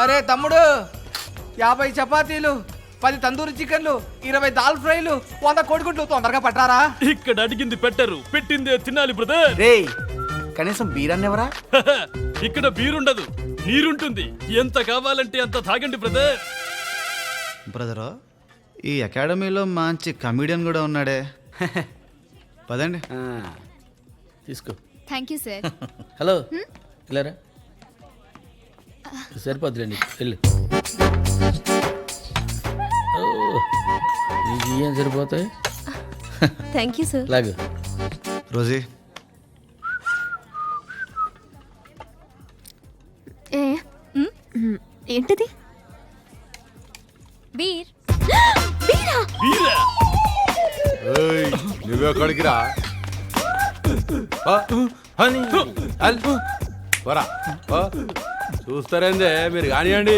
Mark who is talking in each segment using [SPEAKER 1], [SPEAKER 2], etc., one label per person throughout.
[SPEAKER 1] అరే తమ్ముడు, 50 చపాతీలు, 10 తందూరి చికెన్లు, 20 దాల్ ఫ్రైలు, 100 కోడిగుడ్లు తొందరగా పట్టారా?
[SPEAKER 2] ఇక్కడ అడిగింది పెట్టరు, పెట్టిందే తినాలి బ్రదర్.
[SPEAKER 1] రేయ్, కనీసం బీరన్ని ఎవరా?
[SPEAKER 2] ఇక్కడ బీరుండదు, నీరుంటుంది. ఎంత కావాలంటే అంత తాగండి బ్రదర్.
[SPEAKER 3] బ్రదరు, ఈ అకాడమీలో మంచి కమీడియన్ కూడా ఉన్నాడే. పదండి.
[SPEAKER 4] తీసుకో.
[SPEAKER 5] Thank you sir.
[SPEAKER 4] హలో, ఇలారా. సరిపోద్దులేండి, వెళ్ళు. నీకు ఏం సరిపోతాయి?
[SPEAKER 5] Thank you sir.
[SPEAKER 4] లాగు.
[SPEAKER 3] రోజీ,
[SPEAKER 5] ఏంటిది? బీర్.
[SPEAKER 2] బీరా?
[SPEAKER 6] నువ్వెక్కడికి రా? చూస్తారేందే మీరు కానివ్వండి.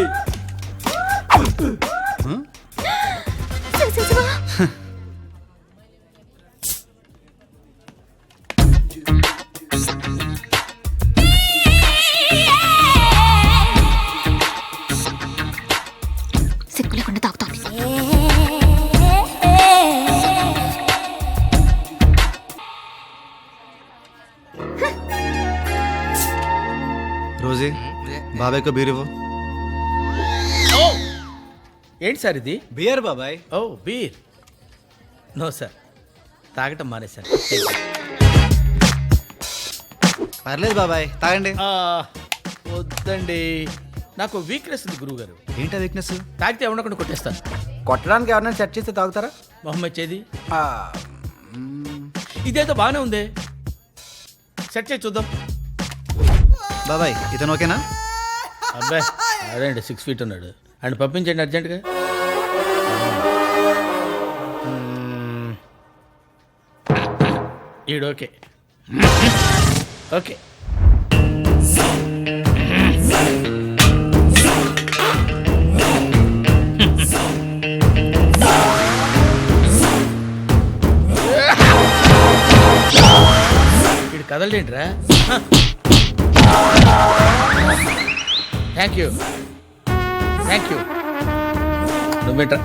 [SPEAKER 5] సిగ్గు లేకుండా తాగుతాను.
[SPEAKER 3] రోజీ, బాబాయ్కో బీర్ ఇవ్వు.
[SPEAKER 4] ఏంటి సార్ ఇది?
[SPEAKER 3] బియర్ బాబాయ్.
[SPEAKER 4] ఓ, బీర్. నో సార్, తాగటం మానేశాను.
[SPEAKER 3] పర్లేదు బాబాయ్, తాగండి.
[SPEAKER 4] వద్దండి, నాకు వీక్నెస్ ఉంది గురువు గారు.
[SPEAKER 3] ఏంటా వీక్నెస్?
[SPEAKER 4] తాగితే ఎవడకుండా కొట్టేస్తాను.
[SPEAKER 1] కొట్టడానికి ఎవరైనా సెట్ చేస్తే తాగుతారా?
[SPEAKER 4] మొహమ్మద్ చేది ఇదేదో బాగానే ఉంది, సెట్ చేసి చూద్దాం.
[SPEAKER 3] బాబాయ్, ఇతను ఓకేనా?
[SPEAKER 4] అబ్బాయి అదేంటి 6 feet ఉన్నాడు, ఆయన పంపించండి అర్జెంటుగా. ఈడు ఓకే. ఓకే. ఈడు కదలలేంట్రా. Thank you, thank you. నువ్వేంట్రా?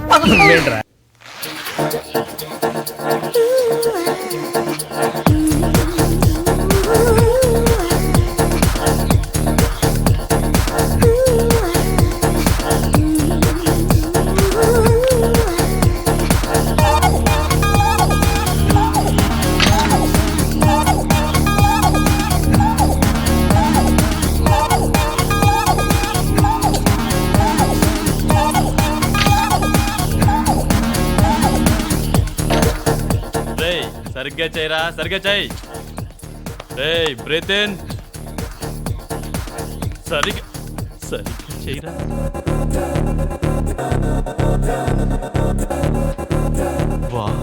[SPEAKER 2] సరిగ్గా చేయరా, సరిగ్గా చేయి. రేయ్, బ్రీత్ ఇన్. సరిగ్గా చేయరా. Wow.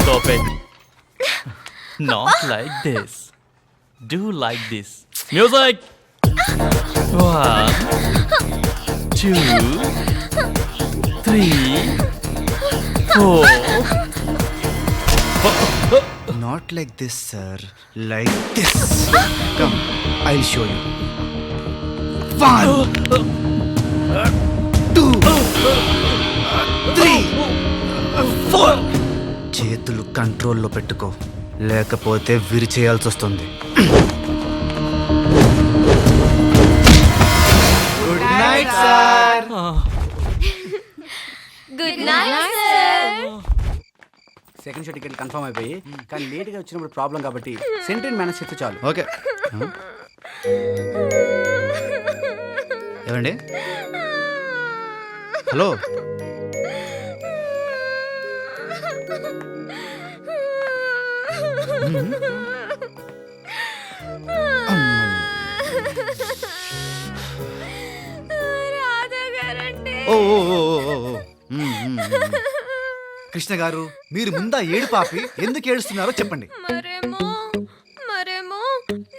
[SPEAKER 2] Stop it. Not like this. Do like this. Music. 1, 2, 3, 4.
[SPEAKER 3] Not like this, sir. Like this. Come, I'll show you. 1, 2, 3, 4. చేతులు కంట్రోల్లో పెట్టుకో, లేకపోతే విరిచేయాల్సి వస్తుంది. Good night sir.
[SPEAKER 5] Good night sir.
[SPEAKER 1] Second show ticket confirm అయిపోయి, కానీ లేట్గా వచ్చినప్పుడు ప్రాబ్లం కాబట్టి సెంట్రీని మేనేజ్ చేస్తే చాలు.
[SPEAKER 3] ఓకే. ఏమండి? హలో, కృష్ణ గారు, మీరు ముందా ఏడు పాపి ఎందుకు ఏడుస్తున్నారో చెప్పండి.
[SPEAKER 5] మరేమో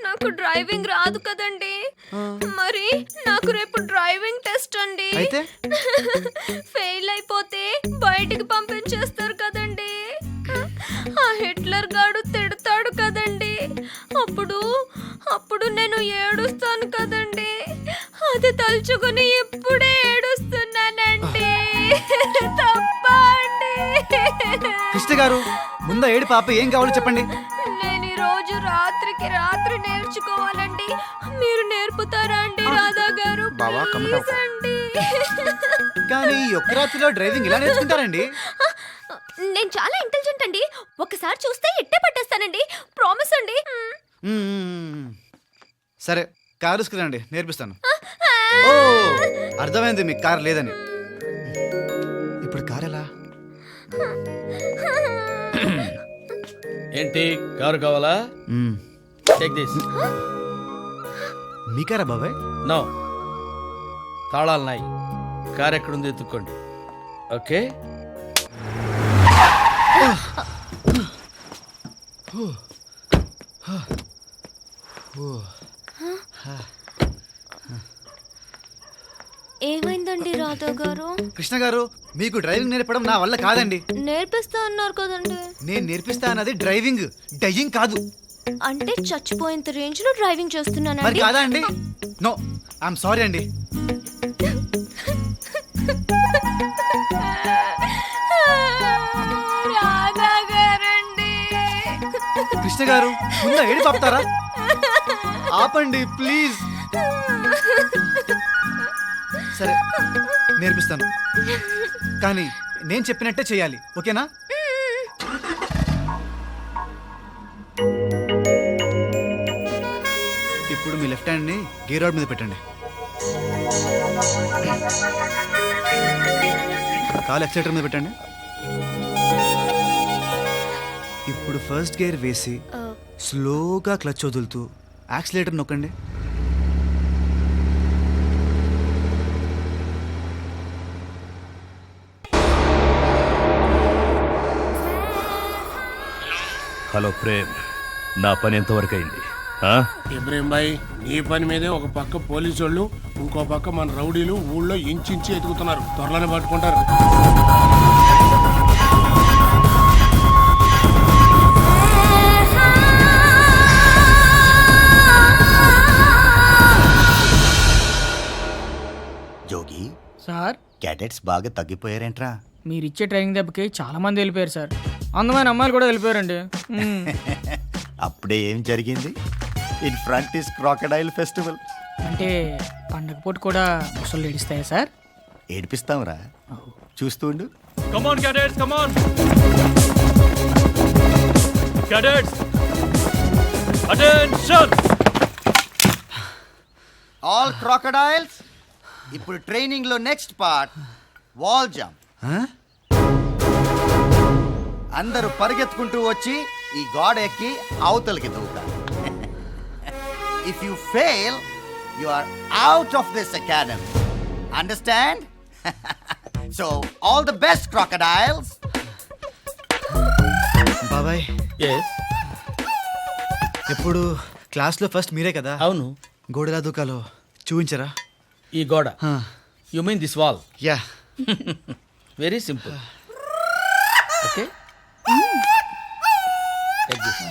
[SPEAKER 5] నాకు డ్రైవింగ్ రాదు కదండి. మరి నాకు రేపు డ్రైవింగ్ టెస్ట్ అండి.
[SPEAKER 3] అయితే?
[SPEAKER 5] ఫెయిల్ అయిపోతే బయటికి పంపించేస్తారు కదండి. ఆ హిట్లర్ గాడు తిడతాడు కదండి. అప్పుడు నేను ఏడుస్తాను కదండి. అది తలుచుకుని ఇప్పుడే ఏడుస్తున్నానండి. తప్పా అండి?
[SPEAKER 3] కృష్ణ గారు ముందు ఏడు పాప ఏం కావాలో చెప్పండి.
[SPEAKER 5] నేను ఈ రోజు రాత్రికి రాత్రి నేర్చుకోవాలండి. మీరు నేర్పుతారా అండి రాధా గారు?
[SPEAKER 3] బావా, కమ్మటం.
[SPEAKER 5] ప్లీజ్ అండి.
[SPEAKER 3] కానీ ఈ ఒక్క రాత్రిలో డ్రైవింగ్ ఎలా నేర్చుకుంటారండి?
[SPEAKER 5] నేను చాలా ఇంటెలిజెంట్ అండి. ఒకసారి చూస్తే ఇట్టే పట్టేస్తానండి. ప్రామిస్ అండి.
[SPEAKER 3] సరే కారు తీసుకురండి, నేర్పిస్తాను. ఓ అర్థమైంది మీకు కారు లేదని. ఇప్పుడు కారు ఎలా?
[SPEAKER 4] ఏంటి కారు కావాలా? Take this.
[SPEAKER 3] మీ కారా బాబాయ్?
[SPEAKER 4] నో, తాళాలు నాయి. కారు ఎక్కడుంది ఎత్తుక్కోండి. ఓకే.
[SPEAKER 5] ఏమైందండి రాధా గారు?
[SPEAKER 3] కృష్ణ గారు మీకు డ్రైవింగ్ నేర్పడం నా వల్ల కాదండి.
[SPEAKER 5] నేర్పిస్తా అన్నారు కదండి.
[SPEAKER 3] నేను నేర్పిస్తా అన్నది డ్రైవింగ్, డయ్యింగ్ కాదు.
[SPEAKER 5] అంటే చచ్చిపోయేంత రేంజ్ లో డ్రైవింగ్
[SPEAKER 3] మరి
[SPEAKER 5] చేస్తున్నానండి.
[SPEAKER 3] కాదా అండి? నో, ఐఎమ్ సారీ అండి.
[SPEAKER 5] రాధా గారండి.
[SPEAKER 3] కృష్ణ గారు ముందు ఏడు పాపుతారా? ఆపండి ప్లీజ్. సరే నేర్పిస్తాను, కానీ నేను చెప్పినట్టే చేయాలి, ఓకేనా? ఇప్పుడు మీ లెఫ్ట్ హ్యాండ్ని గేర్ రాడ్ మీద పెట్టండి. కాలు ఎక్సలేటర్ మీద పెట్టండి. ఇప్పుడు ఫస్ట్ గేర్ వేసి స్లోగా క్లచ్ వదులుతూ యాక్సిలేటర్ నొక్కండి.
[SPEAKER 7] హలో ప్రేమ్, నా పని ఎంతవరకు అయింది?
[SPEAKER 8] ఇబ్రహీం భాయ్, నీ పని మీదే ఒక పక్క పోలీసు వాళ్ళు, ఇంకో పక్క మన రౌడీలు ఊళ్ళో ఇంచి ఎతుకుతున్నారు. త్వరలోనే పట్టుకుంటారు.
[SPEAKER 9] జోగి
[SPEAKER 10] సార్,
[SPEAKER 9] క్యాడెట్స్ బాగా తగ్గిపోయారేంట్రా?
[SPEAKER 10] మీరిచ్చే ట్రైనింగ్ దెబ్బకి చాలా మంది వెళ్ళిపోయారు సార్. అందమైన అమ్మాయిలు కూడా వెళ్ళిపోయారండి.
[SPEAKER 9] అప్పుడే ఏం జరిగింది? In front is crocodile festival.
[SPEAKER 10] అంటే పండగ పూట కూడా ముసళ్ళు ఏడిస్తాయా సార్?
[SPEAKER 9] ఏడిపిస్తాంరా, చూస్తుండు.
[SPEAKER 2] Come on, cadets, come on. Cadets, attention.
[SPEAKER 9] All crocodiles, ఇప్పుడు ట్రైనింగ్ లో నెక్స్ట్ పార్ట్ వాల్ జంప్. అందరూ పరిగెత్తుకుంటూ వచ్చి ఈ గోడ ఎక్కి అవతలకి దూకాలి. If you fail you are out of this academy. Understand? So all the best crocodiles.
[SPEAKER 3] బాబాయ్,
[SPEAKER 4] ఎస్.
[SPEAKER 3] ఎప్పుడు క్లాస్లో ఫస్ట్ మీరే కదా?
[SPEAKER 4] అవును.
[SPEAKER 3] గోడలా దూకాలో చూపించరా?
[SPEAKER 4] ఈ గోడ, you mean this wall?
[SPEAKER 3] Yeah.
[SPEAKER 4] Very simple. Okay, take this.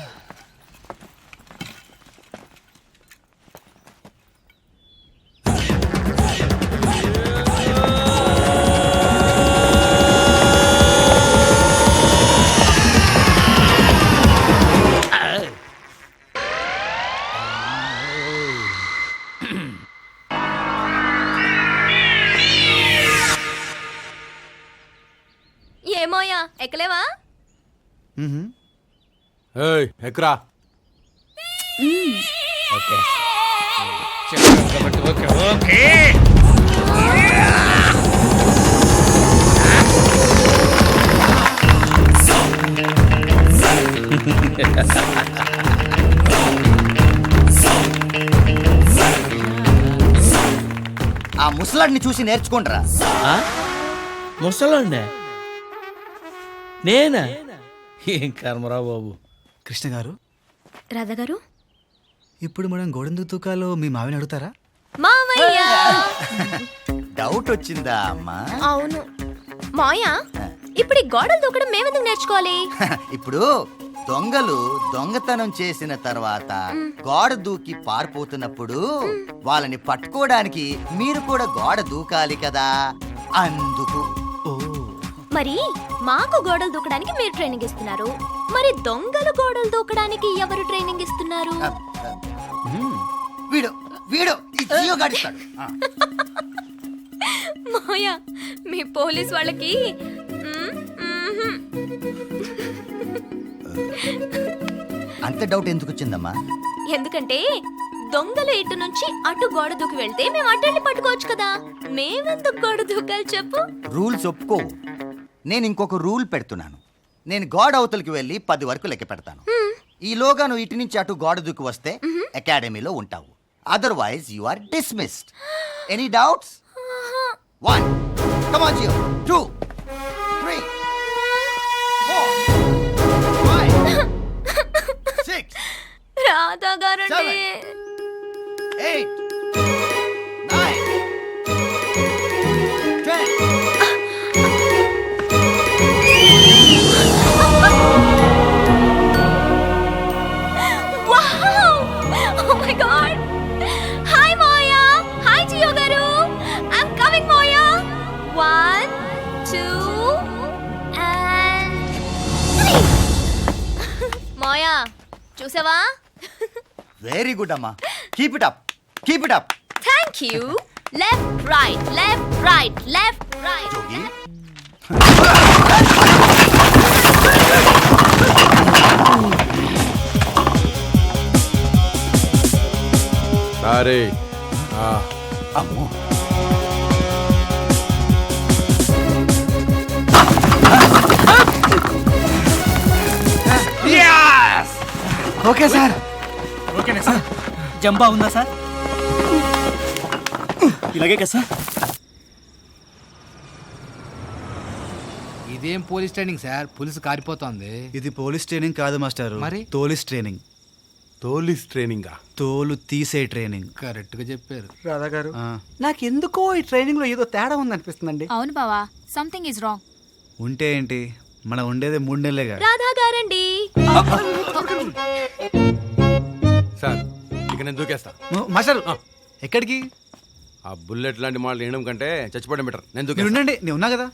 [SPEAKER 5] ఏమోయా, ఎక్కలేవా?
[SPEAKER 6] ఏయ్ ఎక్కరా.
[SPEAKER 4] ఓకే, చెప్పాను కాబట్టి ఓకే ఓకే.
[SPEAKER 9] ఆ ముసలాడిని చూసి నేర్చుకుంటారా?
[SPEAKER 4] ముసలండి నేనా? ఏం కర్మరా బాబు.
[SPEAKER 3] కృష్ణ గారు,
[SPEAKER 5] రాధా గారు,
[SPEAKER 3] ఇప్పుడు మనం గోడెందుకు తూకాలో మీ మావిని అడుగుతారా?
[SPEAKER 5] మావయ్య.
[SPEAKER 9] డౌట్ వచ్చిందా అమ్మా?
[SPEAKER 5] అవును మాయా, ఇప్పుడు ఈ గోడలు దూకడం మేమెందుకు నేర్చుకోవాలి?
[SPEAKER 9] ఇప్పుడు దొంగలు దొంగతనం చేసిన తర్వాత గోడ దూకి పారిపోతున్నప్పుడు వాళ్ళని పట్టుకోవడానికి మీరు కూడా గోడ దూకాలి కదా, అందుకు.
[SPEAKER 5] మరి మాకు గోడలు దూకడానికి మీరు ట్రైనింగ్ ఇస్తున్నారు, మరి దొంగలు గోడలు దూకడానికి ఎవరు ట్రైనింగ్ ఇస్తున్నారు?
[SPEAKER 9] వీడు వీడు ఈ జియో గడిస్తాడు.
[SPEAKER 5] మాయా, మీ పోలీస్ వాళ్ళకి
[SPEAKER 9] అంత డౌట్ ఎందుకు వచ్చిందమ్మా?
[SPEAKER 5] ఎందుకంటే దొంగలు ఇటు నుంచి అటు గోడ దూకి వెళ్తే మేము అటు వెళ్ళి పట్టుకోవచ్చు కదా, మేమెందుకు గోడ దూకాలి చెప్పు?
[SPEAKER 9] రూల్స్ ఒప్పుకోవు. నేను ఇంకొక రూల్ పెడుతున్నాను. నేను గోడ అవతలికి వెళ్ళి 10 వరకు లెక్క పెడతాను. ఈలోగా నువ్వు ఇటు నుంచి అటు గోడ దూకి వస్తే అకాడమీలో ఉంటావు. Otherwise you are dismissed. Any doubts? 1 come on జియో, 2 3 4 5 6
[SPEAKER 5] రాధా గారండి.
[SPEAKER 9] 8 9 10
[SPEAKER 5] Oh my God! Hi Moya! Hi Gio garu! I'm coming Moya! 1 2 and 3. Moya, చూసావా?
[SPEAKER 9] వెరీ గుడ్ అమ్మా. Keep it up, keep it up.
[SPEAKER 5] Thank you. Left right, left right, left right.
[SPEAKER 9] జోగి,
[SPEAKER 6] సరే
[SPEAKER 9] అమ్మో,
[SPEAKER 1] okay sir.
[SPEAKER 10] ఓకేనా sir? జంబా ఉందా sir? ఇలాగే కదా sir?
[SPEAKER 1] ఇదేం police training sir, పులిసు కారిపోతోంది.
[SPEAKER 3] ఇది పోలీస్ ట్రైనింగ్ కాదు మాస్టారు,
[SPEAKER 1] మరి?
[SPEAKER 3] తోలిస్ ట్రైనింగ్.
[SPEAKER 6] తోలిస్ ట్రైనింగా?
[SPEAKER 3] తోలు తీసే ట్రైనింగ్.
[SPEAKER 1] కరెక్ట్ గా చెప్పారు.
[SPEAKER 11] రాధా గారు,
[SPEAKER 3] ఆ,
[SPEAKER 11] నాకెందుకో ఈ ట్రైనింగ్ లో ఏదో తేడా ఉందనిపిస్తుందండి.
[SPEAKER 5] అవును బావా, సంథింగ్ ఇస్ రాంగ్.
[SPEAKER 3] ఉంటే ఏంటి, మనం ఉండేదే 3 నెలలేగా.
[SPEAKER 5] రాధా గారండి.
[SPEAKER 6] సార్ ఇక నేను దూకేస్తా.
[SPEAKER 3] మాస్టర్ ఎక్కడికి?
[SPEAKER 6] ఆ బుల్లెట్ లాంటి మాటలు వినడం కంటే చచ్చిపోవడం బెటర్. నేను
[SPEAKER 3] మీరు
[SPEAKER 6] దూకేస్తా.
[SPEAKER 3] ఉండండి, నేను ఉన్నా కదా.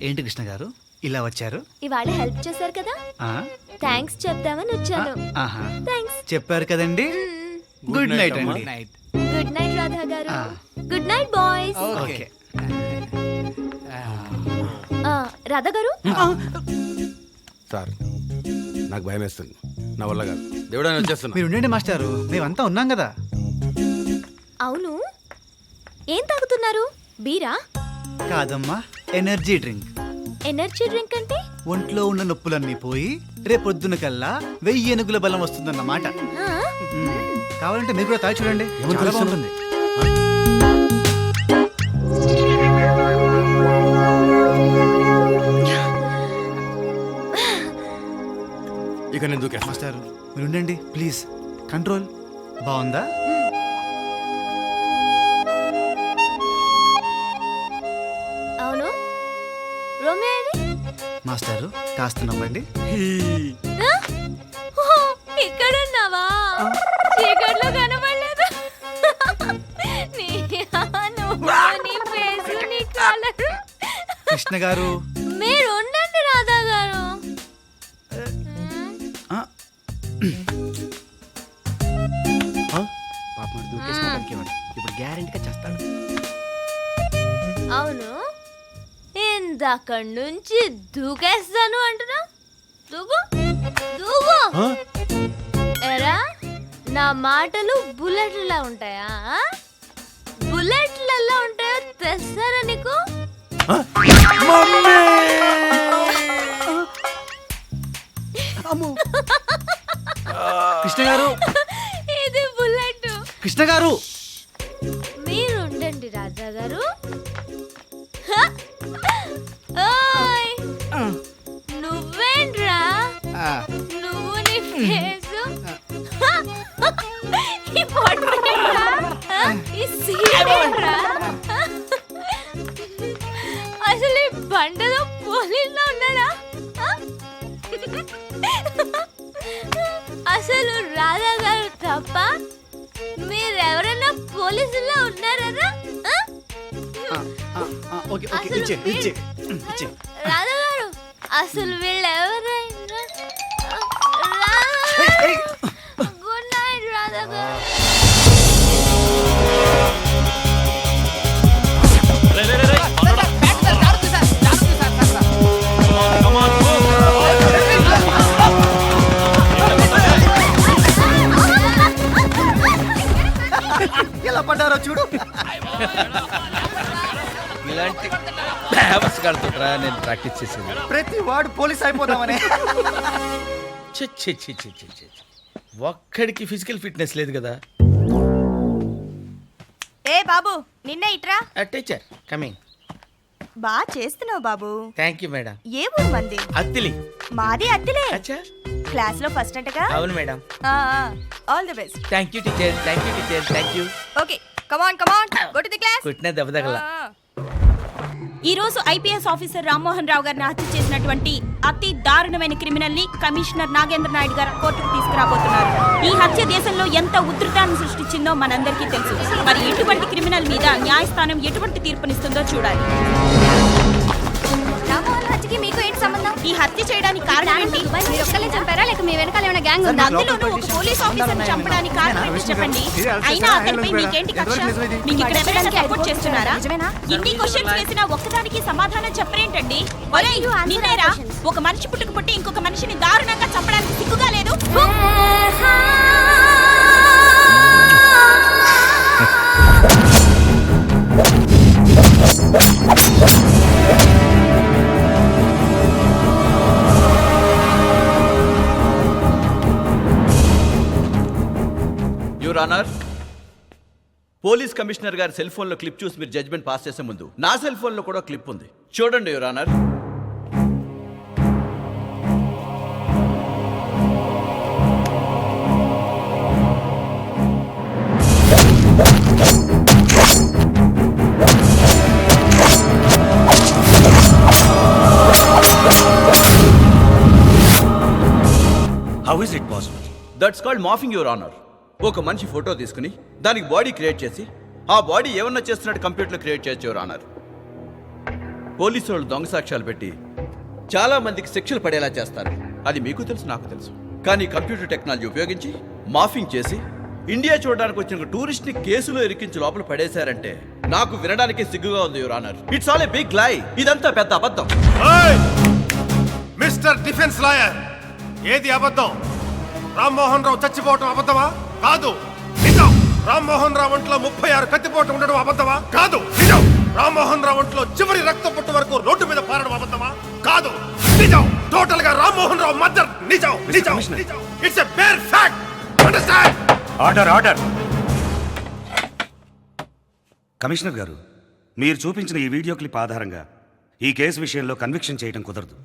[SPEAKER 3] ఏంటి కృష్ణ గారు ఇలా వచ్చారు?
[SPEAKER 5] ఇవాళ హెల్ప్ చేశారు కదా,
[SPEAKER 3] ఆ,
[SPEAKER 5] థ్యాంక్స్ చెప్దామని వచ్చాను.
[SPEAKER 3] ఆహా,
[SPEAKER 5] థ్యాంక్స్.
[SPEAKER 3] చెప్పారు కదండి. గుడ్ నైట్ అండి.
[SPEAKER 1] నైట్.
[SPEAKER 5] గుడ్ నైట్ రాధా గారు.
[SPEAKER 3] ఆ.
[SPEAKER 5] Good night boys.
[SPEAKER 1] Okay.
[SPEAKER 5] Radha గారు,
[SPEAKER 6] సార్ నాకు భయం వేస్తుంది, నా వల్ల కాదు. దేవుడా నేను వచ్చేస్తున్నా.
[SPEAKER 3] మీరు ఉండండి మాస్టారు, మేమంతా ఉన్నాం కదా.
[SPEAKER 5] అవును ఏం తాగుతున్నారు? బీరా?
[SPEAKER 3] కాదమ్మా, ఎనర్జీ డ్రింక్.
[SPEAKER 5] ఎనర్జీ డ్రింక్ అంటే?
[SPEAKER 3] ఒంట్లో ఉన్న నొప్పులన్నీ పోయి రేపొద్దున కల్లా 1000 ఏనుగుల బలం వస్తుందన్నమాట.
[SPEAKER 5] ఆ?
[SPEAKER 3] కావాలంటే మీరు కూడా తాగి చూడండి, చాలా బాగుంటుంది.
[SPEAKER 6] ఇక నేను దూకేస్తా.
[SPEAKER 3] మాస్టారు మీరు ఉండండి ప్లీజ్. కంట్రోల్. బాగుందా?
[SPEAKER 5] అవును రోమియో ఏది?
[SPEAKER 3] మాస్టారు కాస్త నవ్వండి.
[SPEAKER 5] ఆ? ఓ, ఇక్కడున్నావా? చీకట్లో కనబడలేదు. నీ ఫేస్, నీ కలర్.
[SPEAKER 3] కృష్ణ గారు
[SPEAKER 5] మీరు ఉండండి రాధా గారు.
[SPEAKER 3] ఆ,
[SPEAKER 11] పాప మరి దూకేసిన బతికేవాడు. ఇప్పుడు గ్యారెంటీగా చేస్తాడు.
[SPEAKER 5] అవును ఇందక్కడి నుంచి దూకేస్తాను అంటున్నా. దూకు దూకు. ఎరా నా మాటలు బుల్లెట్లా ఉంటాయా? బుల్లెట్లలో ఉంటాయో తెస్తారా నీకు?
[SPEAKER 3] కృష్ణ గారు,
[SPEAKER 5] ఇది బుల్లెట్.
[SPEAKER 3] కృష్ణ గారు
[SPEAKER 5] మీరు ఉండండి రాజా గారు. హ! ఓయ్ నువ్వేంట్రా?
[SPEAKER 1] ఆ,
[SPEAKER 5] నువ్వు నీ ఫేసు. హ! బండలో పోలీసులో ఉన్నాడా? ఆ? అసలు రాధా గారు తప్ప మీరెవరైనా పోలీసుల్లో ఉన్నారా?
[SPEAKER 3] ఓకే ఓకే ఇచ్చే ఇచ్చే ఇచ్చే
[SPEAKER 5] రాధా గారు అసలు వీళ్ళెవరైనా? గుడ్ నైట్ రాధా గారు.
[SPEAKER 2] రేయ్, రేయ్, రేయ్, మనోడా. Come on, go.
[SPEAKER 9] ఎలా పడ్డారో చూడు.
[SPEAKER 4] ఇలాంటి బ్యావర్స్ కడుతుంటారా నేను ప్రాక్టీస్ చేసేది.
[SPEAKER 9] ప్రతి వాడు పోలీస్ అయిపోదామని.
[SPEAKER 4] ఛీ, ఛీ, ఛీ, ఛీ, ఛీ, ఛీ. ఒక్కడికి ఫిజికల్ ఫిట్నెస్ లేదు కదా.
[SPEAKER 5] ఏ బాబు నిన్నే ఇట్రా.
[SPEAKER 4] Teacher coming.
[SPEAKER 5] బా చేస్తున్నావు బాబు.
[SPEAKER 4] Thank you madam.
[SPEAKER 5] ఏ ఊరు మంది?
[SPEAKER 4] అత్తిలి.
[SPEAKER 5] మాది అత్తిలే.
[SPEAKER 4] అచ్చా
[SPEAKER 5] క్లాస్ లో ఫస్ట్ అంటగా?
[SPEAKER 4] అవును madam.
[SPEAKER 5] All the best.
[SPEAKER 4] Thank you teacher, thank you teacher, thank you.
[SPEAKER 5] Okay come on go to the class.
[SPEAKER 4] కొట్టిన దెబ్బ తగల.
[SPEAKER 5] ఈ రోజు ఐపీఎస్ ఆఫీసర్ రామ్మోహన్ రావు గారిని హత్య చేసినటువంటి అతి దారుణమైన క్రిమినల్ ని కమిషనర్ నాగేంద్ర నాయుడు గారు కోర్టుకు తీసుకురాబోతున్నారు. ఈ హత్య దేశంలో ఎంత ఉధృతాన్ని సృష్టించిందో మనందరికీ తెలుసు. మరి ఇటువంటి క్రిమినల్ మీద న్యాయస్థానం ఎటువంటి తీర్పునిస్తుందో చూడాలి. మీకు ఏంటి సంబంధం? ఈ హత్య చేయడానికి కారణం ఏంటి? మీరు ఒక్కలే చంపారా లేక మీ వెనకాల ఏమైనా గ్యాంగ్ ఉందా? అందులోనూ ఒక పోలీస్ ఆఫీసర్ని చంపడానికి కారణం ఏంటి చెప్పండి. అయినా అతనిపై మీకేంటి కక్ష? మీకు ఇక్కడ ఎవరైనా సపోర్ట్ చేస్తున్నారా? ఇన్ని క్వశ్చన్స్ వేసినా ఒక్కదానికి సమాధానం చెప్పరేంటండి? ఒరేయ్ నిన్నేరా ఒక మనిషి పుట్టుకు ఇంకొక మనిషిని దారుణంగా చంపడానికి సిగ్గుగా లేదు?
[SPEAKER 12] యువర్ ఆనర్, పోలీస్ కమిషనర్ గారి సెల్ ఫోన్ లో క్లిప్ చూసి మీరు జడ్జ్మెంట్ పాస్ చేసే ముందు నా సెల్ ఫోన్ లో కూడా క్లిప్ ఉంది, చూడండి your honour.
[SPEAKER 7] How is it possible?
[SPEAKER 12] That's called morphing your honour. ఒక మనిషి ఫోటో తీసుకుని దానికి బాడీ క్రియేట్ చేసి ఆ బాడీ ఏమన్నా చేస్తున్నట్టు కంప్యూటర్లో క్రియేట్ చేయొచ్చు యువర్ ఆనర్. పోలీసు వాళ్ళు దొంగ సాక్ష్యాలు పెట్టి చాలా మందికి శిక్షలు పడేలా చేస్తారు. అది మీకు తెలుసు, నాకు తెలుసు. కానీ కంప్యూటర్ టెక్నాలజీ ఉపయోగించి మాఫింగ్ చేసి ఇండియా చూడడానికి వచ్చిన టూరిస్ట్ ని కేసులో ఇరికించి లోపల పడేశారంటే నాకు వినడానికి సిగ్గుగా ఉంది your honour. It's all a big lie. ఇదంతా పెద్ద అబద్ధం.
[SPEAKER 8] మిస్టర్ డిఫెన్స్ లాయర్, ఏది అబద్ధం? రామ్మోహన్ రావు చచ్చిపోవటం అబద్ధమా? కాదు, నిజం. రామ్మోహన్ రావు ఒంట్లో 36 కత్తిపోటు ఉండడం అబద్ధమా? కాదు, నిజం. రామ్మోహన్ రావు ఒంట్లో చివరి రక్త పొట్టు వరకు రోడ్డు మీద పారడం అబద్ధమా? కాదు, నిజం. టోటల్ గా రామ్మోహన్ రావు మర్డర్ నిజం. నిజం. It's a bare fact. Understand?
[SPEAKER 7] Order, order. Commissioner గారు, మీరు చూపించిన ఈ వీడియో క్లిప్ ఆధారంగా ఈ కేసు విషయంలో కన్విక్షన్ చేయడం కుదరదు.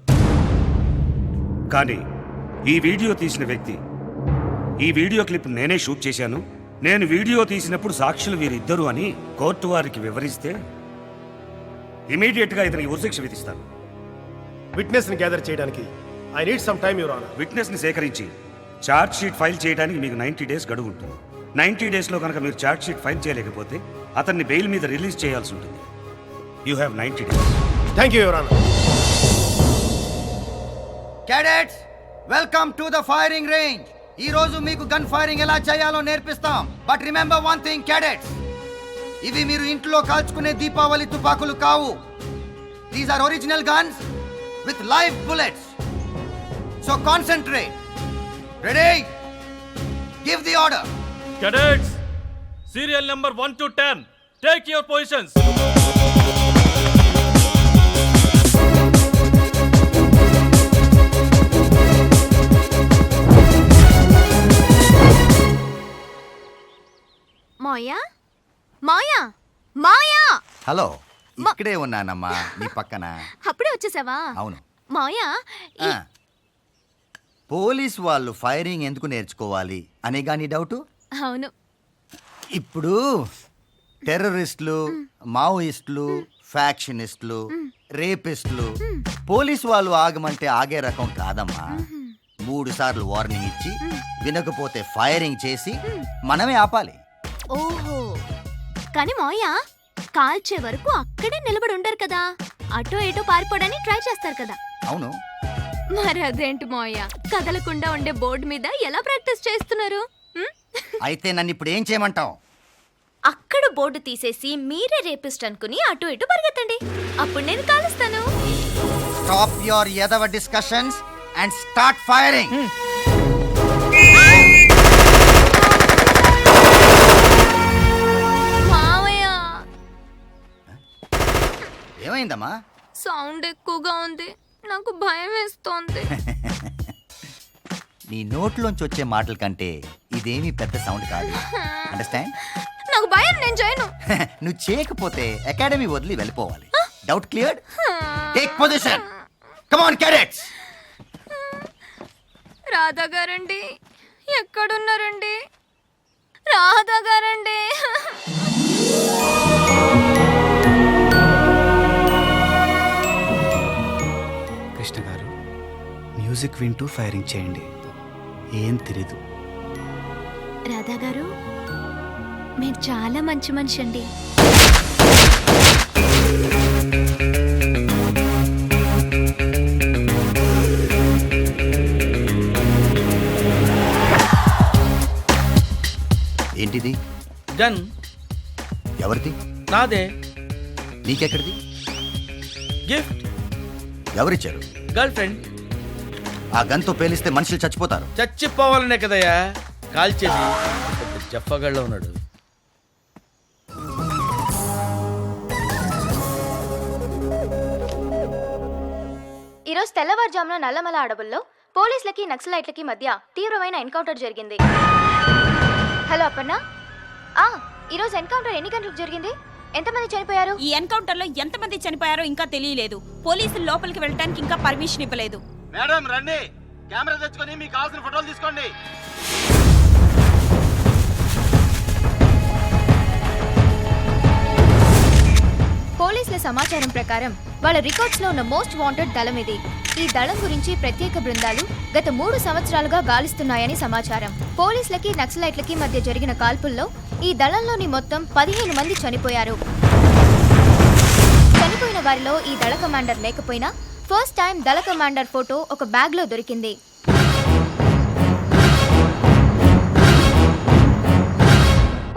[SPEAKER 7] కానీ ఈ వీడియో తీసిన వ్యక్తి, ఈ వీడియో క్లిప్ నేనే షూట్ చేశాను, నేను వీడియో తీసినప్పుడు సాక్షులు వీరిద్దరు అని కోర్టు వారికి వివరిస్తే ఇమీడియట్ గా ఇతనికి ఉరిశిక్ష విధిస్తాను.
[SPEAKER 8] విట్నెస్ ని గ్యాదర్ చేయడానికి I need some time your honour.
[SPEAKER 7] Witness ని సేకరించి ఛార్జ్ షీట్ ఫైల్ చేయడానికి మీకు 90 డేస్ గడువు ఉంటుంది. 90 డేస్లో కనుక మీరు ఛార్జ్ షీట్ ఫైల్ చేయలేకపోతే అతన్ని బెయిల్ మీద రిలీజ్ చేయాల్సి ఉంటుంది. You have 90 days.
[SPEAKER 8] Thank you your honour.
[SPEAKER 9] Cadets, welcome to the firing range. ఈ రోజు మీకు గన్ ఫైరింగ్ ఎలా చేయాలో నేర్పిస్తాం. But remember one thing cadets, ఇవి మీరు ఇంట్లో కాల్చుకునే దీపావళి తుపాకులు కావు. These are original guns with live bullets. So concentrate. Ready? Give the order.
[SPEAKER 2] Cadets, serial number 1 to 10, take your positions.
[SPEAKER 5] Maya Maya Maya.
[SPEAKER 9] Hello, ఇక్కడే ఉన్నానమ్మా, నీ పక్కన.
[SPEAKER 5] అప్పుడే వచ్చేసావా?
[SPEAKER 9] అవును.
[SPEAKER 5] మాయా
[SPEAKER 9] పోలీస్ వాళ్ళు ఫైరింగ్ ఎందుకు నేర్చుకోవాలి అనే గానీ డౌట్?
[SPEAKER 5] అవును.
[SPEAKER 9] ఇప్పుడు టెర్రరిస్టులు, మావోయిస్టులు, ఫ్యాక్షనిస్టులు రేపిస్టులు పోలీసు వాళ్ళు ఆగమంటే ఆగే రకం కాదమ్మా. 3 సార్లు వార్నింగ్ ఇచ్చి వినకపోతే ఫైరింగ్ చేసి మనమే ఆపాలి.
[SPEAKER 5] ఓహో, కానీ మోయ కాల్చే వరకు అక్కడే నిలబడి ఉండరు కదా, అటో ఇటో పారిపోవడానికి ట్రై చేస్తారు కదా.
[SPEAKER 9] అవును.
[SPEAKER 5] మరి అదేంటి మోయ, కదలకుండా ఉండే బోర్డు మీద ఎలా ప్రాక్టీస్ చేస్తున్నారు?
[SPEAKER 9] అయితే నన్ను ఇప్పుడు ఏం చేయమంటావు?
[SPEAKER 5] అక్కడ బోర్డు తీసేసి మీరే రేపిస్ట్ అనుకుని అటు ఇటు పరిగెత్తండి, అప్పుడు నేను కాలుస్తాను.
[SPEAKER 9] స్టాప్ యువర్ ఎదవ డిస్కషన్స్ అండ్ స్టార్ట్ ఫైరింగ్.
[SPEAKER 5] మావయ్య,
[SPEAKER 9] ఏమైందమ్మా?
[SPEAKER 5] సౌండ్ ఎక్కువగా ఉంది, నాకు భయం వేస్తోంది.
[SPEAKER 9] నీ నోట్లోంచి వచ్చే మాటల కంటే ఇదేమీ పెద్ద సౌండ్ కాదు. అండర్స్టాండ్?
[SPEAKER 5] నాకు భయం, నేను చేయను.
[SPEAKER 9] నువ్వు చేయకపోతే అకాడమీ వదిలి వెళ్ళిపోవాలి. Doubt cleared? Take position. Come on cadets.
[SPEAKER 5] Radha గారండి, ఎక్కడున్నారండి? రాధా గారండి.
[SPEAKER 3] కృష్ణ గారు, మ్యూజిక్ వింటూ ఫైరింగ్ చేయండి, ఏం తెలీదు.
[SPEAKER 5] రాధా గారు, మీరు చాలా మంచి మనిషి అండి.
[SPEAKER 9] ఏంటిది?
[SPEAKER 4] గన్.
[SPEAKER 9] ఎవరిది?
[SPEAKER 4] నాదే.
[SPEAKER 9] నీకెక్కడిది?
[SPEAKER 4] గిఫ్ట్.
[SPEAKER 9] ఎవరిచ్చారు?
[SPEAKER 4] Girl friend.
[SPEAKER 9] ఆ గన్తో పేలిస్తే మనుషులు చచ్చిపోతారు.
[SPEAKER 4] చచ్చిపోవాలనే కదయ్యా కాల్చేది. జఫ్ఫగాళ్ళలో ఉన్నాడు.
[SPEAKER 5] ఈరోజు తెల్లవారుజామున నల్లమల అడవుల్లో పోలీసులకి నక్సలైట్లకి మధ్య తీవ్రమైన ఎన్కౌంటర్ జరిగింది. హలో అప్పన్న, ఈరోజు ఎన్కౌంటర్ ఎన్ని గంటలకు జరిగింది? ఎంతమంది చనిపోయారు?
[SPEAKER 13] ఈ ఎన్కౌంటర్ లో ఎంతమంది చనిపోయారో ఇంకా తెలియలేదు. పోలీసులు లోపలికి వెళ్ళడానికి ఇంకా పర్మిషన్ ఇవ్వలేదు.
[SPEAKER 12] మేడం రండి, కెమెరా తెచ్చుకొని మీకు కావాల్సిన ఫోటోలు తీసుకోండి.
[SPEAKER 5] పోలీసుల సమాచారం ప్రకారం వాళ్ళ రికార్డ్స్ లో ఉన్న మోస్ట్ వాంటెడ్ దళం ఇది. ఈ దళం గురించి ప్రత్యేక బృందాలు గత 3 సంవత్సరాలుగా గాలిస్తున్నాయని సమాచారం. పోలీసులకి నక్సలైట్లకి మధ్య జరిగిన కాల్పుల్లో ఈ దళంలోని మొత్తం 15 మంది చనిపోయారు. చనిపోయిన వారిలో ఈ దళ కమాండర్ లేకపోయినా ఫస్ట్ టైం దళ కమాండర్ ఫోటో ఒక బ్యాగ్ లో దొరికింది.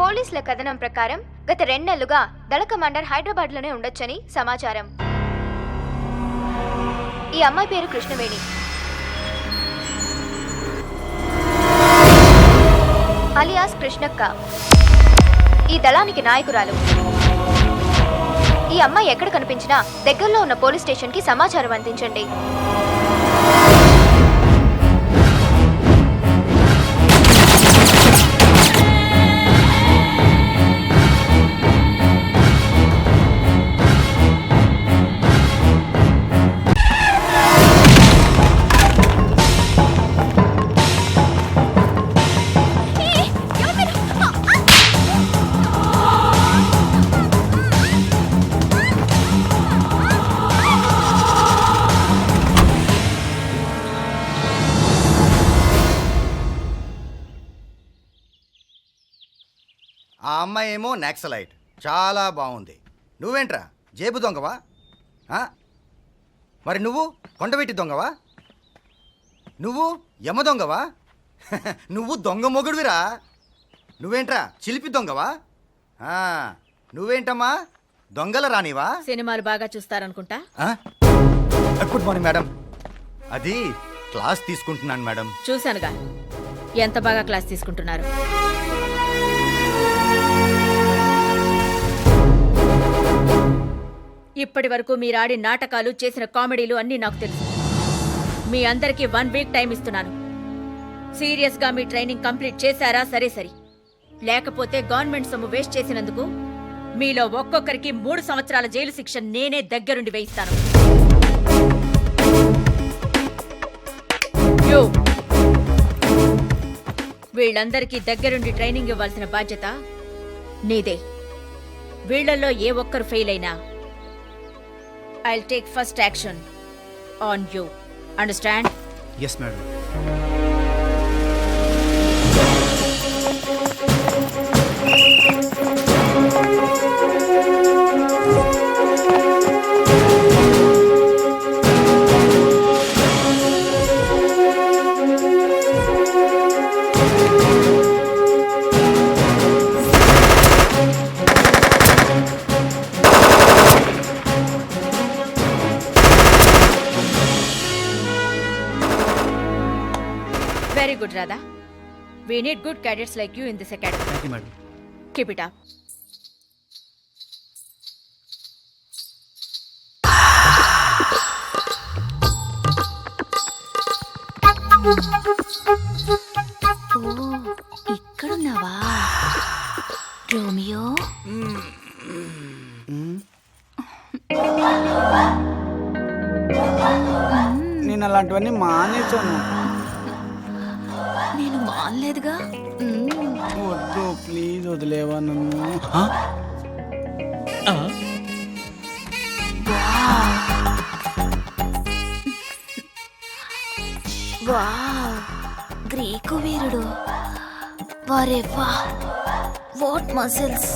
[SPEAKER 5] పోలీసుల కథనం ప్రకారం గత 2 నెలలుగా దళ కమాండర్ హైదరాబాద్ లోనే ఉండొచ్చని సమాచారం. ఈ అమ్మాయి పేరు కృష్ణవేణి, అలియాస్ కృష్ణక్క. ఈ దళానికి నాయకురాలు. ఈ అమ్మాయి ఎక్కడ కనిపించినా దగ్గరలో ఉన్న పోలీస్ స్టేషన్ కి సమాచారం అందించండి.
[SPEAKER 9] ఆ అమ్మాయి ఏమో నక్సలైట్, చాలా బాగుంది. నువ్వేంట్రా జేబు దొంగవా? మరి నువ్వు కొండవీటి దొంగవా? నువ్వు యమ దొంగవా? నువ్వు దొంగ మొగుడువిరా. నువ్వేంట్రా చిలిపి దొంగవా? నువ్వేంటమ్మా దొంగల రానివా?
[SPEAKER 13] సినిమాలు బాగా చూస్తారనుకుంటా.
[SPEAKER 9] Good morning madam. అది క్లాస్ తీసుకుంటున్నాను మేడం.
[SPEAKER 13] చూశానుగా ఎంత బాగా క్లాస్ తీసుకుంటున్నారు. ఇప్పటి వరకు మీరు ఆడిన నాటకాలు, చేసిన కామెడీలు అన్నీ నాకు తెలుసు. మీ అందరికీ 1 వీక్ టైం ఇస్తున్నాను. సీరియస్గా మీ ట్రైనింగ్ కంప్లీట్ చేశారా? సరే సరి, లేకపోతే గవర్నమెంట్ సొమ్ము వేస్ట్ చేసినందుకు మీలో ఒక్కొక్కరికి 3 సంవత్సరాల జైలు శిక్ష నేనే దగ్గరుండి వేయిస్తాను. వీళ్ళందరికీ దగ్గరుండి ట్రైనింగ్ ఇవ్వాల్సిన బాధ్యత నీదే. వీళ్లలో ఏ ఒక్కరు ఫెయిల్ అయినా I'll take first action on you. Understand?
[SPEAKER 3] Yes madam.
[SPEAKER 13] Very good, Radha. We need good cadets like you in this academy.
[SPEAKER 3] Thank you madam.
[SPEAKER 13] Keep it up.
[SPEAKER 5] ఇక్కడున్నావా రోమియో?
[SPEAKER 11] నేను అలాంటివన్నీ మానేశాను.
[SPEAKER 5] నేను మానలేదుగా.
[SPEAKER 11] వద్దు ప్లీజ్ వదిలేవా నన్ను.
[SPEAKER 5] వావ్, గ్రీకు వీరుడు. వరే వా, వాట్ మజిల్స్.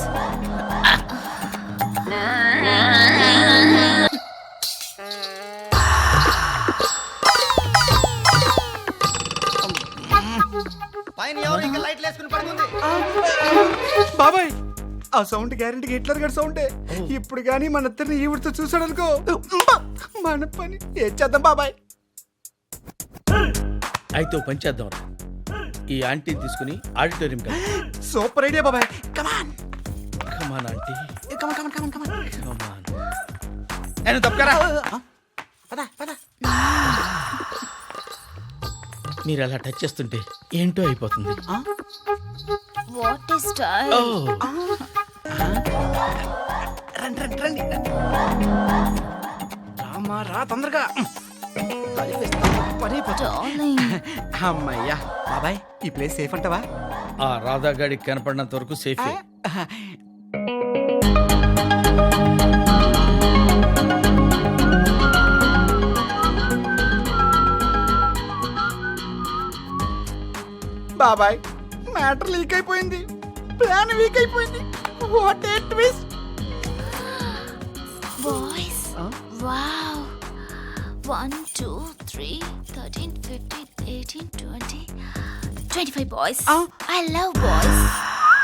[SPEAKER 9] పైన ఎవరు ఇంకా లైట్లు వేసుకుని పడుకుంది?
[SPEAKER 11] బాబాయ్ ఆ సౌండ్ గ్యారెంటీ హిట్లర్ గారి సౌండే. ఇప్పుడు కానీ మన ఇద్దరిని ఈవిడితో చూసాడు అనుకో, మన పని ఏం చేద్దాం బాబాయ్?
[SPEAKER 4] అయితే ఓ పని చేద్దాం రా. ఈ ఆంటీని తీసుకుని ఆడిటోరియం కదా.
[SPEAKER 11] సూపర్ ఐడియా బాబాయ్. కమాన్
[SPEAKER 4] కమాన్ ఆంటీ,
[SPEAKER 11] కమాన్ కమాన్ కమాన్ కమాన్.
[SPEAKER 4] కమాన్. నేను తప్పకరా.
[SPEAKER 11] పద పద.
[SPEAKER 4] మీరు అలా టచ్ చేస్తుంటే ఏంటో అయిపోతుంది.
[SPEAKER 5] What is style.
[SPEAKER 11] రండి రండి రండి. రామా రా తొందరగా. పని
[SPEAKER 5] డార్లింగ్.
[SPEAKER 11] అమ్మయ్యా. బాబాయ్ ఈ ప్లేస్ సేఫ్ అంటావా?
[SPEAKER 4] ఆ రాధాగాడికి కనపడినంత వరకు సేఫే.
[SPEAKER 11] బాబాయ్ మ్యాటర్ లీక్ అయిపోయింది. ప్లాన్ వీక్ అయిపోయింది. What a twist.
[SPEAKER 5] Boys wow. 1 2 3 13 15 18 20 25 boys. I love boys.